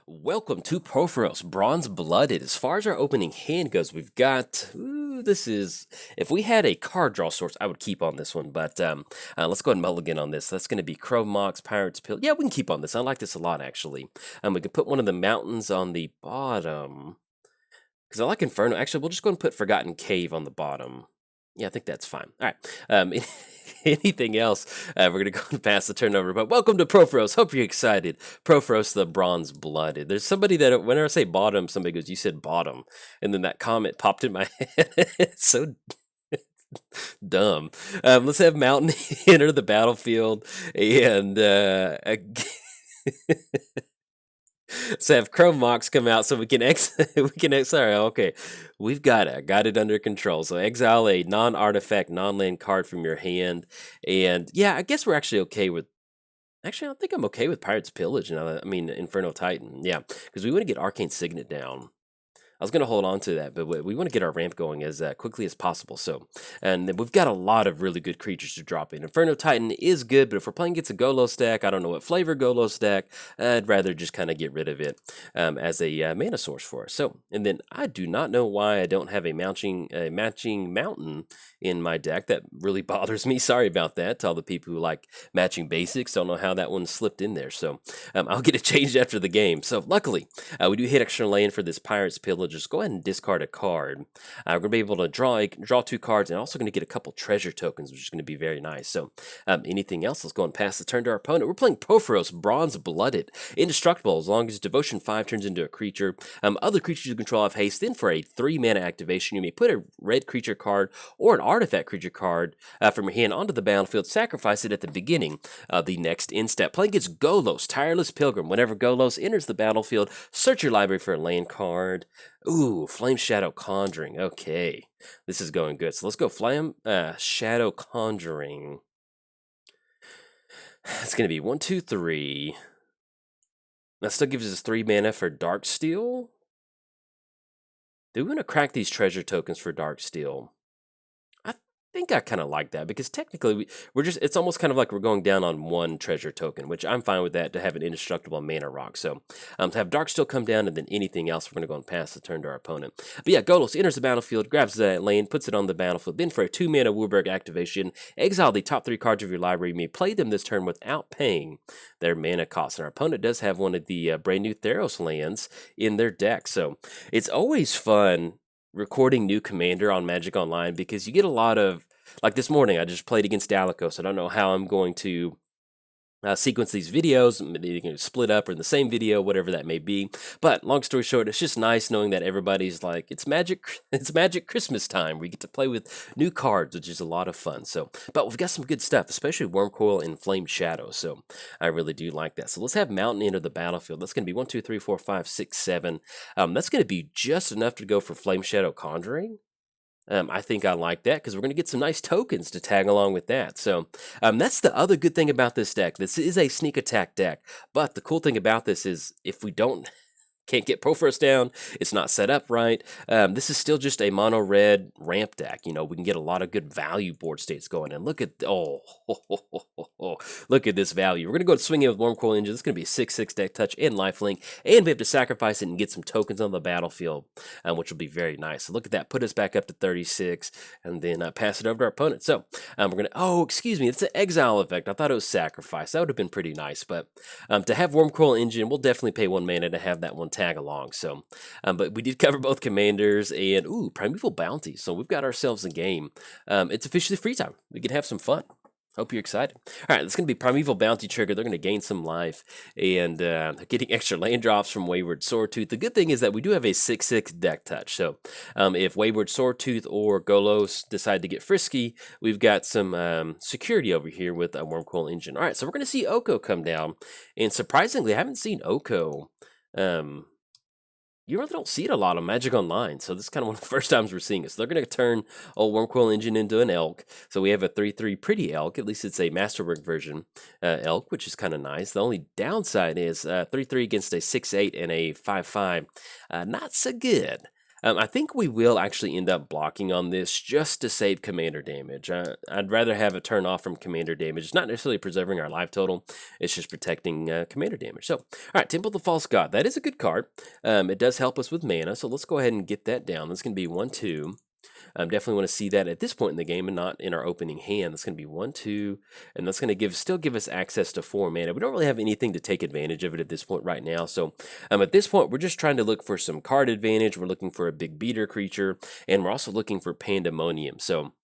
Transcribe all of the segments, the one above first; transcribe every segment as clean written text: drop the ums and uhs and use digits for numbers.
Welcome to Purphoros, Bronze Blooded. As far as our opening hand goes, we've got, this is, if we had a card draw source, I would keep on this one, but let's go ahead and mulligan on this. That's going to be Crow Mox, Pirate's Pill. Yeah, we can keep on this. I like this a lot, actually. We can put one of the mountains on the bottom, because I like Inferno. Actually, we'll just go and put Forgotten Cave on the bottom. Yeah, I think that's fine. All right. Anything else? We're going to go and pass the turnover. But welcome to Purphoros. Hope you're excited. Purphoros, the Bronze Blooded. There's somebody that, whenever I say bottom, somebody goes, "You said bottom." And then that comment popped in my head. It's so dumb. Let's have Mountain enter the battlefield. And so have Chrome Mox come out so we can sorry, okay. We've got it under control. So exile a non-artifact, non-land card from your hand. And yeah, I guess we're actually okay with actually I think I'm okay with Pirate's Pillage now. I mean Inferno Titan. Yeah, because we want to get Arcane Signet down. I was going to hold on to that, but we want to get our ramp going as quickly as possible. So, and then we've got a lot of really good creatures to drop in. Inferno Titan is good, but if we're playing against a Golos deck, I don't know what flavor Golos deck, I'd rather just kind of get rid of it as a mana source for us. So, and then I do not know why I don't have a matching mountain in my deck. That really bothers me. Sorry about that to all the people who like matching basics. Don't know how that one slipped in there. So I'll get it changed after the game. So luckily, we do hit extra land for this Pirate's Pillage. Just go ahead and discard a card. We're going to be able to draw 2 cards and also going to get a couple treasure tokens, which is going to be very nice. So anything else? Let's go and pass the turn to our opponent. We're playing Purphoros, Bronze Blooded. Indestructible as long as Devotion 5 turns into a creature. Other creatures you control have haste. Then for a 3 mana activation, you may put a red creature card or an artifact creature card from your hand onto the battlefield. Sacrifice it at the beginning of the next end step. Playing against Golos, Tireless Pilgrim. Whenever Golos enters the battlefield, search your library for a land card. Ooh, Flame Shadow Conjuring. Okay, this is going good. So let's go Flame Shadow Conjuring. It's going to be 1, 2, 3. That still gives us 3 mana for Darksteel. Do we want to crack these treasure tokens for Darksteel? I think I kind of like that because technically it's almost kind of like we're going down on 1 treasure token, which I'm fine with that to have an indestructible mana rock. So to have Darksteel come down and then anything else, we're going to go and pass the turn to our opponent. But yeah, Golos enters the battlefield, grabs that lane, puts it on the battlefield. Then for a 2 mana Wurberg activation, exile the top 3 cards of your library. You may play them this turn without paying their mana cost. And our opponent does have one of the brand new Theros lands in their deck. So it's always fun recording new commander on Magic Online because you get a lot of, like this morning I just played against Dalekos. I don't know how I'm going to sequence these videos. They can split up or in the same video, whatever that may be. But long story short, it's just nice knowing that everybody's like, it's magic Christmas time. We get to play with new cards, which is a lot of fun. So, but we've got some good stuff, especially Wormcoil and Flame Shadow. So I really do like that. So let's have Mountain enter the battlefield. That's going to be 1, 2, 3, 4, 5, 6, 7. That's going to be just enough to go for Flame Shadow Conjuring. I think I like that because we're going to get some nice tokens to tag along with that. So that's the other good thing about this deck. This is a sneak attack deck, but the cool thing about this is if we can't get Purphoros down, it's not set up right. This is still just a mono red ramp deck. You know, we can get a lot of good value board states going. And look at look at this value. We're gonna go swing in with Wormcoil Engine. This is gonna be a 6/6 deck touch and lifelink, and we have to sacrifice it and get some tokens on the battlefield, which will be very nice. So look at that, put us back up to 36, and then pass it over to our opponent. So we're gonna. Oh, excuse me, it's an exile effect. I thought it was sacrifice. That would have been pretty nice, but to have Wormcoil Engine, we'll definitely pay 1 mana to have that one tag along. So but we did cover both commanders and Primeval Bounty, so we've got ourselves a game. It's officially free time. We can have some fun. Hope you're excited. All right, it's going to be Primeval Bounty trigger. They're going to gain some life, and they're getting extra land drops from Wayward Swordtooth. The good thing is that we do have a 6/6 deck touch. So if Wayward Swordtooth or Golos decide to get frisky, we've got some security over here with a Wormcoil Engine. All right, so we're going to see Oko come down, and surprisingly, I haven't seen Oko. You really don't see it a lot on Magic Online, so this is kind of one of the first times we're seeing it. So they're going to turn old Wormcoil Engine into an elk. So we have a 3/3 pretty elk. At least it's a Masterwork version elk, which is kind of nice. The only downside is 3/3 against a 6/8 and a 5/5. Not so good. I think we will actually end up blocking on this just to save commander damage. I'd rather have a turn off from commander damage. It's not necessarily preserving our life total. It's just protecting commander damage. So, all right, Temple of the False God. That is a good card. It does help us with mana. So let's go ahead and get that down. That's going to be 1/2. Definitely want to see that at this point in the game and not in our opening hand. That's going to be 1/2, and that's going to still give us access to 4 mana. We don't really have anything to take advantage of it at this point right now. So at this point, we're just trying to look for some card advantage. We're looking for a big beater creature, and we're also looking for Pandemonium. So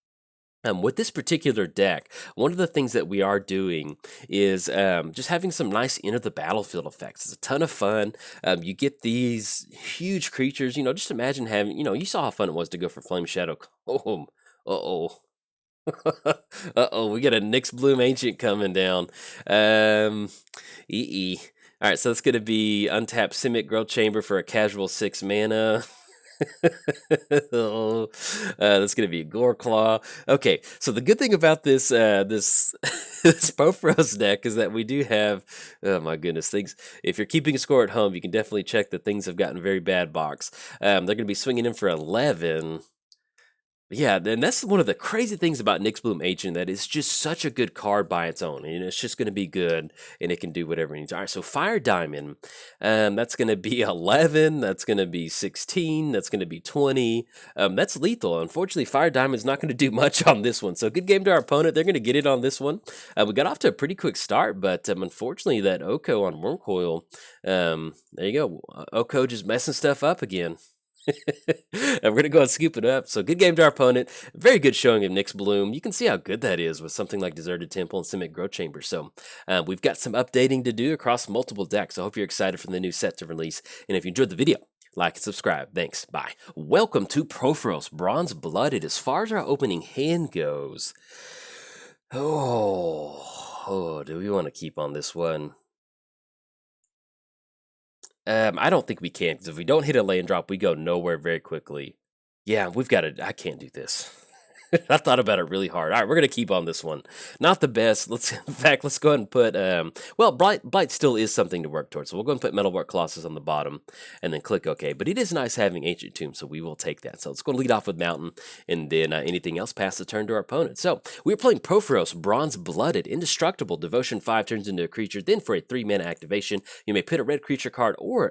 with this particular deck, one of the things that we are doing is just having some nice enter the battlefield effects. It's a ton of fun. You get these huge creatures. Just imagine having, you saw how fun it was to go for Flame Shadow. Oh, uh-oh. Uh-oh, we got a Nyx Bloom Ancient coming down. All right, so it's going to be untap Simic Growth Chamber for a casual 6 mana. Oh, that's gonna be a Gore Claw. Okay, so the good thing about this this Purphoros deck is that we do have, oh my goodness, things. If you're keeping a score at home, you can definitely check that things have gotten very bad box. They're gonna be swinging in for 11. Yeah, and that's one of the crazy things about Nyx Bloom Ancient, that it's just such a good card by its own. It's just going to be good, and it can do whatever it needs. All right, so Fire Diamond, that's going to be 11, that's going to be 16, that's going to be 20. That's lethal. Unfortunately, Fire Diamond's not going to do much on this one. So good game to our opponent. They're going to get it on this one. We got off to a pretty quick start, but unfortunately, that Oko on Wormcoil, there you go. Oko just messing stuff up again. And we're going to go and scoop it up. So good game to our opponent. Very good showing of Nyx Bloom. You can see how good that is with something like Deserted Temple and Simic Growth Chamber. So we've got some updating to do across multiple decks. I hope you're excited for the new set to release. And if you enjoyed the video, like and subscribe. Thanks. Bye. Welcome to Purphoros Bronze Blooded. As far as our opening hand goes, oh, do we want to keep on this one? I don't think we can, because if we don't hit a land drop, we go nowhere very quickly. Yeah, we've got to. I can't do this. I thought about it really hard. All right, we're gonna keep on this one. Not the best. In fact, let's go ahead and put. Well, Blight still is something to work towards. So we'll go and put Metalwork Colossus on the bottom, and then click OK. But it is nice having Ancient Tomb, so we will take that. So let's go and lead off with Mountain, and then anything else pass the turn to our opponent. So we're playing Purphoros Bronze Blooded, Indestructible. Devotion 5 turns into a creature. Then for a 3-mana activation, you may put a red creature card or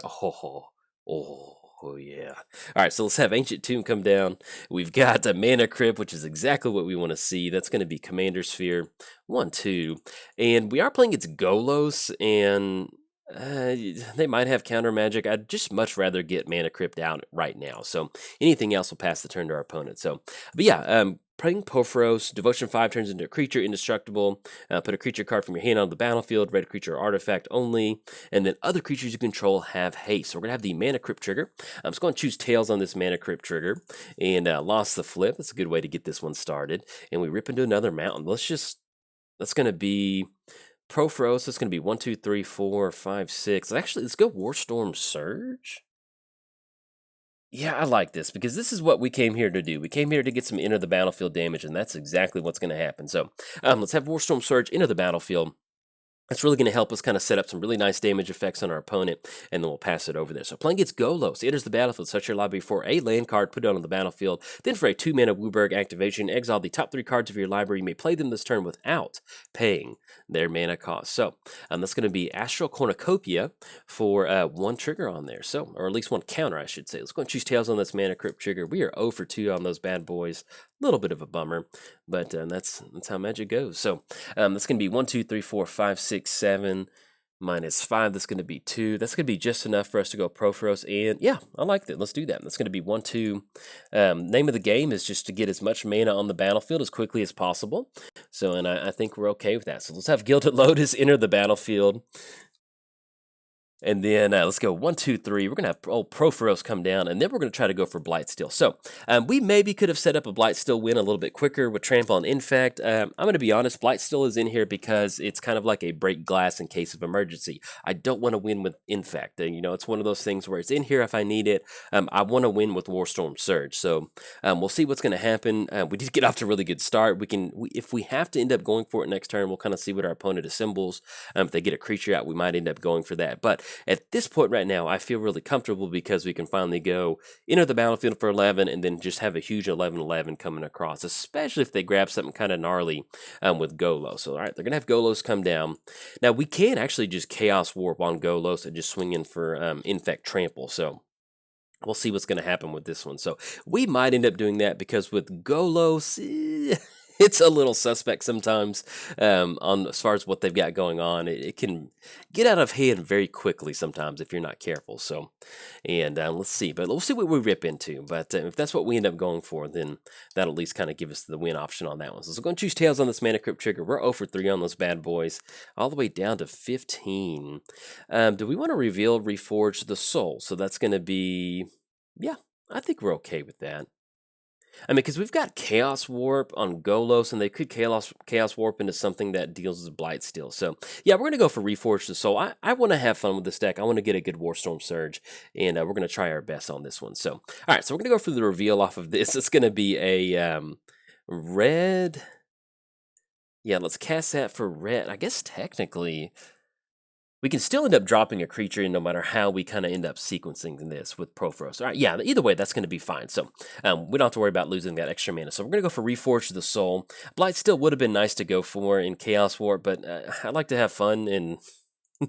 Oh, yeah. All right, so let's have Ancient Tomb come down. We've got a Mana Crypt, which is exactly what we want to see. That's going to be Commander Sphere 1/2. And we are playing its Golos, and they might have counter magic. I'd just much rather get Mana Crypt out right now. So anything else will pass the turn to our opponent. So, but yeah, playing Purphoros, Devotion 5 turns into a creature, Indestructible. Put a creature card from your hand on the battlefield, red creature or artifact only, and then other creatures you control have haste. So we're going to have the Mana Crypt trigger. I'm just going to choose Tails on this Mana Crypt trigger, and Lost the Flip. That's a good way to get this one started. And we rip into another mountain. That's going to be Purphoros. That's going to be 1, 2, 3, 4, 5, 6. Actually, let's go Warstorm Surge. Yeah, I like this, because this is what we came here to do. We came here to get some enter the battlefield damage, and that's exactly what's going to happen. So let's have Warstorm Surge enter the battlefield. That's really going to help us kind of set up some really nice damage effects on our opponent, and then we'll pass it over there. So playing gets Golos. Enters the battlefield, search your library for a land card, put it on the battlefield. Then for a 2-mana Wooburg activation, exile the top 3 cards of your library. You may play them this turn without paying their mana cost. So that's going to be Astral Cornucopia for 1 trigger on there. So, or at least 1 counter, I should say. Let's go and choose Tails on this Mana Crypt trigger. We are 0 for 2 on those bad boys. A little bit of a bummer, but that's how Magic goes. So that's going to be 1, 2, 3, 4, 5, 6, 7 minus 5. That's going to be 2. That's going to be just enough for us to go Purphoros. And yeah, I like that. Let's do that. That's going to be 1, 2. Name of the game is just to get as much mana on the battlefield as quickly as possible. So, and I think we're okay with that. So let's have Gilded Lotus enter the battlefield. And then let's go 1, 2, 3. We're going to have old Purphoros come down, and then we're going to try to go for Blightsteel. So we maybe could have set up a Blightsteel win a little bit quicker with Trample on Infect. I'm going to be honest, Blightsteel is in here because it's kind of like a break glass in case of emergency. I don't want to win with Infect. It's one of those things where it's in here if I need it. I want to win with Warstorm Surge. So we'll see what's going to happen. We did get off to a really good start. If we have to end up going for it next turn, we'll kind of see what our opponent assembles. If they get a creature out, we might end up going for that. But at this point right now, I feel really comfortable because we can finally go enter the battlefield for 11 and then just have a huge 11-11 coming across, especially if they grab something kind of gnarly with Golos. So, all right, they're going to have Golos come down. Now, we can actually just Chaos Warp on Golos and just swing in for Infect Trample. So, we'll see what's going to happen with this one. So we might end up doing that because with Golos, it's a little suspect sometimes on as far as what they've got going on. It can get out of hand very quickly sometimes if you're not careful. So, and let's see. But we'll see what we rip into. But if that's what we end up going for, then that'll at least kind of give us the win option on that one. So we're going to choose Tails on this Mana Crypt trigger. We're 0 for 3 on those bad boys, all the way down to 15. Do we want to reveal Reforge the Soul? So that's going to be... Yeah, I think we're okay with that. I mean, because we've got Chaos Warp on Golos, and they could Chaos Warp into something that deals with Blight still. So, yeah, we're going to go for Reforge the Soul. I want to have fun with this deck. I want to get a good Warstorm Surge, and we're going to try our best on this one. So, all right, so we're going to go for the reveal off of this. It's going to be a red... Yeah, let's cast that for red. I guess technically... We can still end up dropping a creature no matter how we kind of end up sequencing this with Purphoros. All right, yeah, either way, that's going to be fine. So we don't have to worry about losing that extra mana. So we're going to go for Reforge the Soul. Blight still would have been nice to go for in Chaos Warp, but I like to have fun, and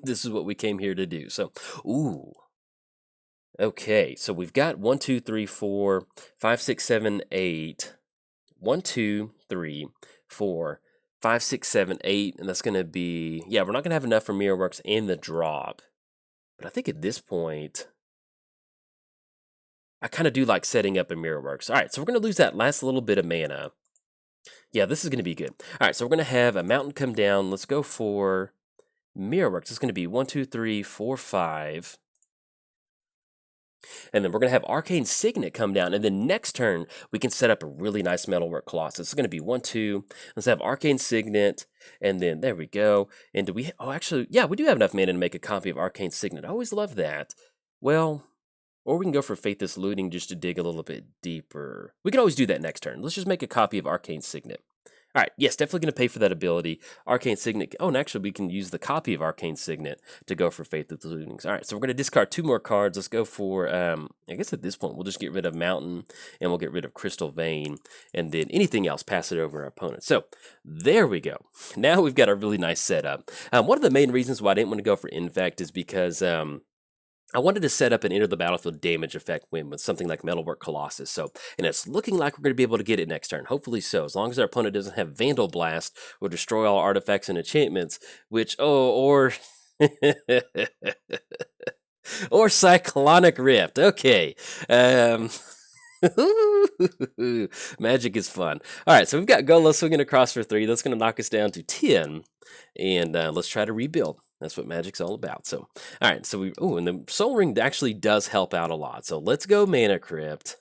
this is what we came here to do. So, ooh. Okay, so we've got 1, 2, 3, 4, 5, 6, 7, 8. 1, 2, 3, 4, 5, 6, 7, 8, and that's going to be... Yeah, we're not going to have enough for Mirrorworks and the drop. But I think at this point, I kind of do like setting up a Mirrorworks. All right, so we're going to lose that last little bit of mana. Yeah, this is going to be good. All right, so we're going to have a mountain come down. Let's go for Mirrorworks. It's going to be 1, 2, 3, 4, 5. And then we're going to have Arcane Signet come down. And then next turn, we can set up a really nice Metalwork Colossus. It's going to be 1, 2. Let's have Arcane Signet. And then there we go. And do we... Oh, actually, yeah, we do have enough mana to make a copy of Arcane Signet. I always love that. Well, or we can go for Faithless Looting just to dig a little bit deeper. We can always do that next turn. Let's just make a copy of Arcane Signet. All right, yes, definitely going to pay for that ability. Arcane Signet. Oh, and actually, we can use the copy of Arcane Signet to go for Faithless Lootings. All right, so we're going to discard 2 more cards. Let's go for, I guess at this point, we'll just get rid of Mountain, and we'll get rid of Crystal Vein, and then anything else, pass it over our opponent. So, there we go. Now we've got a really nice setup. One of the main reasons why I didn't want to go for Infect is because... I wanted to set up an enter the battlefield damage effect win with something like Metalwork Colossus. So, and it's looking like we're going to be able to get it next turn. Hopefully so. As long as our opponent doesn't have Vandal Blast or destroy all artifacts and enchantments, which, or or Cyclonic Rift. Okay. Magic is fun. All right, so we've got Golos swinging across for 3. That's going to knock us down to 10. And let's try to rebuild. That's what Magic's all about. So, all right, so we... Oh, and the Soul Ring actually does help out a lot. So let's go Mana Crypt.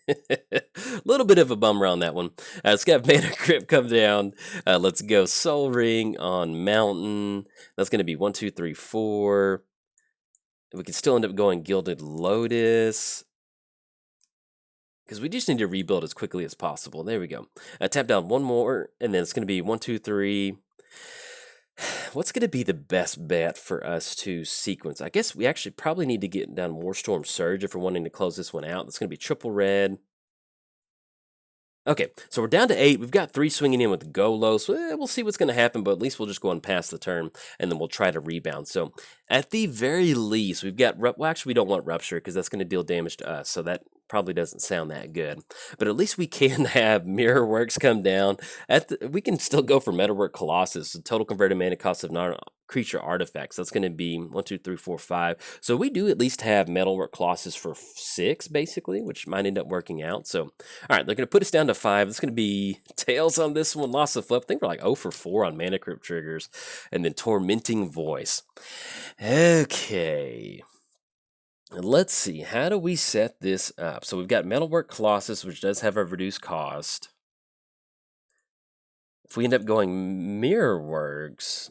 A little bit of a bummer on that one. Let's get Mana Crypt come down. Let's go Soul Ring on Mountain. That's going to be 1, 2, 3, 4. We can still end up going Gilded Lotus, because we just need to rebuild as quickly as possible. There we go. Tap down 1 more, and then it's going to be 1, 2, 3. What's going to be the best bet for us to sequence? I guess we actually probably need to get down Warstorm Surge if we're wanting to close this one out. That's going to be triple red. Okay, so we're down to 8. We've got 3 swinging in with Golos. We'll see what's going to happen, but at least we'll just go and pass the turn, and then we'll try to rebound. So at the very least, we've got... Well, actually, we don't want Rupture, because that's going to deal damage to us, so that probably doesn't sound that good. But at least we can have Mirrorworks come down. We can still go for Metalwork Colossus. The total converted mana cost of non-creature artifacts. That's going to be 1, 2, 3, 4, 5. So we do at least have Metalwork Colossus for 6, basically, which might end up working out. So, all right, they're going to put us down to 5. It's going to be Tails on this one. Loss of Flip. I think we're like 0 for 4 on Mana Crypt triggers. And then Tormenting Voice. Okay. Let's see, how do we set this up? So we've got Metalwork Colossus, which does have a reduced cost. If we end up going Mirrorworks,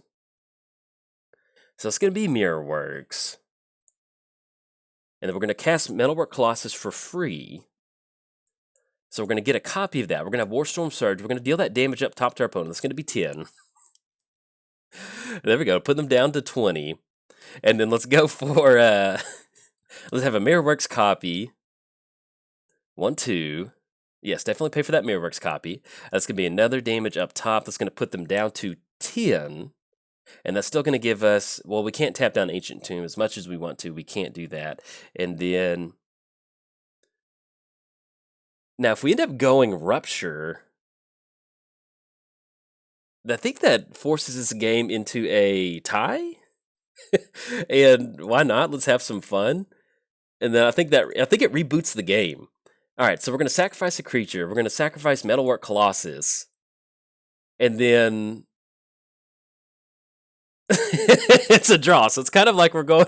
so it's going to be Mirrorworks. And then we're going to cast Metalwork Colossus for free. So we're going to get a copy of that. We're going to have Warstorm Surge. We're going to deal that damage up top to our opponent. That's going to be 10. There we go, put them down to 20. And then let's go for let's have a Mirrorworks copy. 1, 2. Yes, definitely pay for that Mirrorworks copy. That's gonna be another damage up top. That's gonna put them down to 10. And that's still gonna give us, well, we can't tap down Ancient Tomb as much as we want to. We can't do that. And then now if we end up going Rupture, I think that forces this game into a tie. And why not? Let's have some fun. And then I think it reboots the game. All right, so we're gonna sacrifice a creature. We're gonna sacrifice Metalwork Colossus, and then it's a draw. So it's kind of like we're going.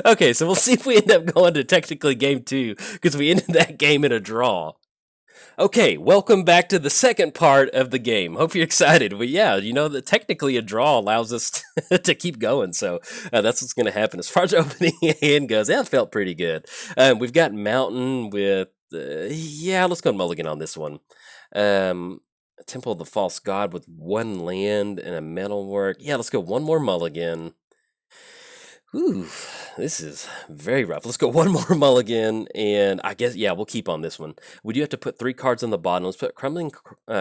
Okay, so we'll see if we end up going to technically game 2 because we ended that game in a draw. Okay, welcome back to the second part of the game. Hope you're excited. But yeah, you know that technically a draw allows us to keep going. So that's what's going to happen. As far as opening hand goes, that felt pretty good. We've got Mountain with, yeah, let's go Mulligan on this one. Temple of the False God with 1 land and a Metalwork. Yeah, let's go 1 more Mulligan. Ooh, this is very rough. Let's go 1 more mulligan, and I guess, yeah, we'll keep on this one. We do have to put 3 cards on the bottom. Let's put Crumbling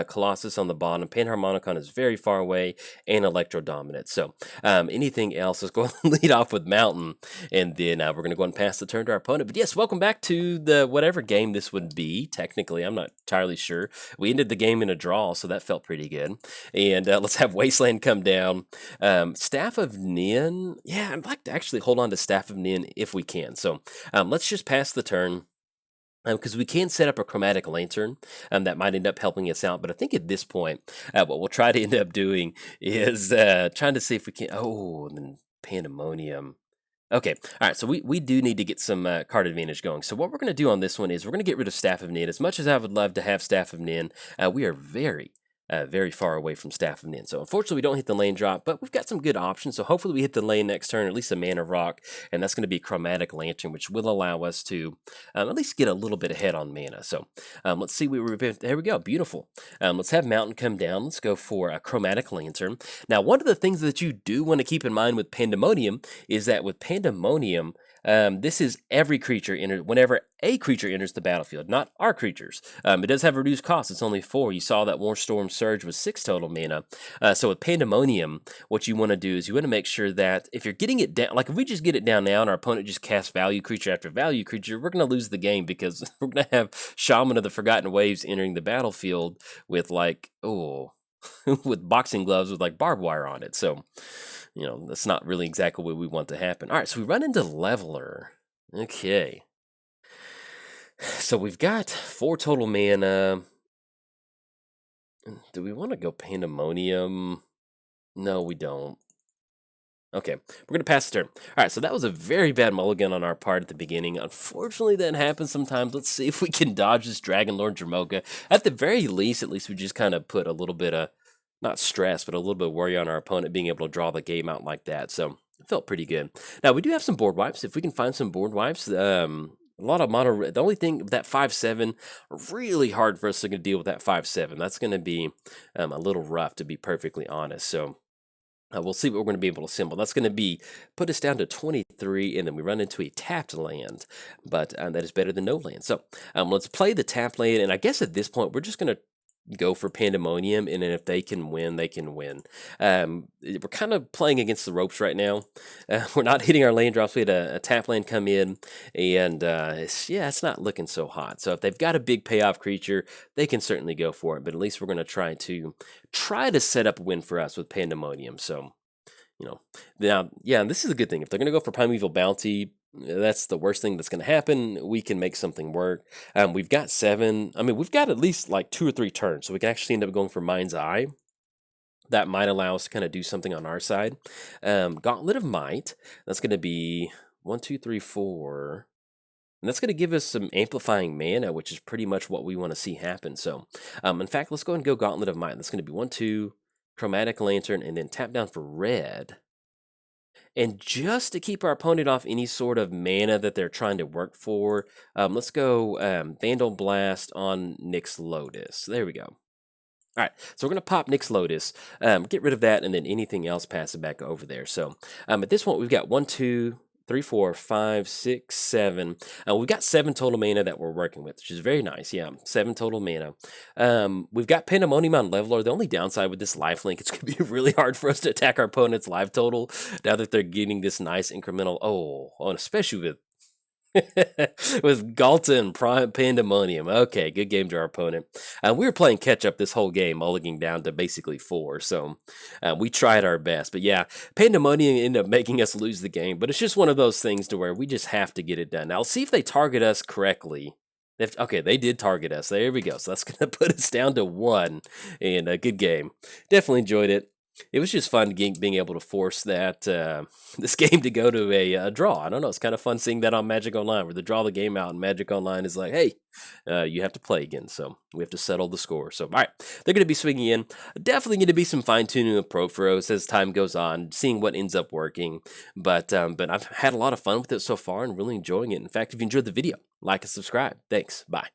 Colossus on the bottom. Panharmonicon is very far away, and Electro Dominant. So, anything else? Let's go and lead off with Mountain, and then we're going to go and pass the turn to our opponent. But yes, welcome back to the whatever game this would be. Technically, I'm not entirely sure. We ended the game in a draw, so that felt pretty good. And let's have Wasteland come down. Staff of Nin. Yeah, I'd like to actually hold on to Staff of Nin if we can. So let's just pass the turn. Because we can set up a Chromatic Lantern that might end up helping us out. But I think at this point, what we'll try to end up doing is trying to see if we can. Oh, and then Pandemonium. Okay, all right, so we do need to get some card advantage going. So what we're going to do on this one is we're going to get rid of Staff of Nin. As much as I would love to have Staff of Nin, we are very far away from Staff of Nin. So unfortunately, we don't hit the lane drop, but we've got some good options. So hopefully we hit the lane next turn, or at least a Mana Rock, and that's going to be Chromatic Lantern, which will allow us to at least get a little bit ahead on mana. So let's see. There we go. Beautiful. Let's have Mountain come down. Let's go for a Chromatic Lantern. Now, one of the things that you do want to keep in mind with Pandemonium is that with Pandemonium, this is every creature whenever a creature enters the battlefield, not our creatures. It does have a reduced cost. It's only 4. You saw that Warstorm Surge was 6 total mana. So with Pandemonium, what you want to do is you want to make sure that if you're getting it down, like if we just get it down now and our opponent just casts value creature after value creature, we're going to lose the game because we're going to have Shaman of the Forgotten Waves entering the battlefield with like, with boxing gloves with like barbed wire on it. So, you know, that's not really exactly what we want to happen. All right, so we run into Leveler. Okay. So we've got 4 total mana. Do we want to go Pandemonium? No, we don't. Okay, we're going to pass the turn. All right, so that was a very bad mulligan on our part at the beginning. Unfortunately, that happens sometimes. Let's see if we can dodge this Dragon Lord Jamoka. At the very least, at least we just kind of put a little bit of, not stress, but a little bit of worry on our opponent being able to draw the game out like that. So it felt pretty good. Now, we do have some board wipes. If we can find some board wipes, a lot of mono. The only thing, that 5/7, really hard for us to deal with that 5/7. That's going to be a little rough, to be perfectly honest. So we'll see what we're going to be able to assemble. That's going to be put us down to 23, and then we run into a tapped land, but that is better than no land. So let's play the tapped land, and I guess at this point we're just going to go for Pandemonium, and then if they can win, they can win. We're kind of playing against the ropes right now. We're not hitting our lane drops. We had a tap lane come in, and it's not looking so hot. So if they've got a big payoff creature, they can certainly go for it. But at least we're going to try to set up a win for us with Pandemonium. So, you know, now, yeah, this is a good thing. If they're going to go for Primeval Bounty, that's the worst thing that's going to happen. We can make something work. We've got 7. I mean, we've got at least like 2 or 3 turns, so we can actually end up going for Mind's Eye. That might allow us to kind of do something on our side. Gauntlet of Might. That's going to be 1, 2, 3, 4. And that's going to give us some amplifying mana, which is pretty much what we want to see happen. So, in fact, let's go and go Gauntlet of Might. That's going to be 1, 2, Chromatic Lantern, and then tap down for red. And just to keep our opponent off any sort of mana that they're trying to work for, let's go Vandal Blast on Nyx Lotus. There we go. All right, so we're going to pop Nyx Lotus, get rid of that, and then anything else pass it back over there. So at this point, we've got 1, 2, 3, 4, 5, 6, 7. We've got 7 total mana that we're working with, which is very nice. Yeah, 7 total mana. We've got Pandemonium on Leveler. The only downside with this lifelink, it's going to be really hard for us to attack our opponent's life total now that they're getting this nice incremental. Oh, and especially with with Galta and Prime Pandemonium. Okay, good game to our opponent. We were playing catch up this whole game, mulliganing down to basically 4. So we tried our best. But yeah, Pandemonium ended up making us lose the game. But it's just one of those things to where we just have to get it done. Now, let's see if they target us correctly. Okay, they did target us. There we go. So that's going to put us down to 1. And a good game. Definitely enjoyed it. It was just fun being able to force that this game to go to a draw. I don't know. It's kind of fun seeing that on Magic Online, where they draw the game out, and Magic Online is like, "Hey, you have to play again." So we have to settle the score. So all right, they're going to be swinging in. Definitely going to be some fine tuning of Purphoros as time goes on, seeing what ends up working. But I've had a lot of fun with it so far, and really enjoying it. In fact, if you enjoyed the video, like and subscribe. Thanks. Bye.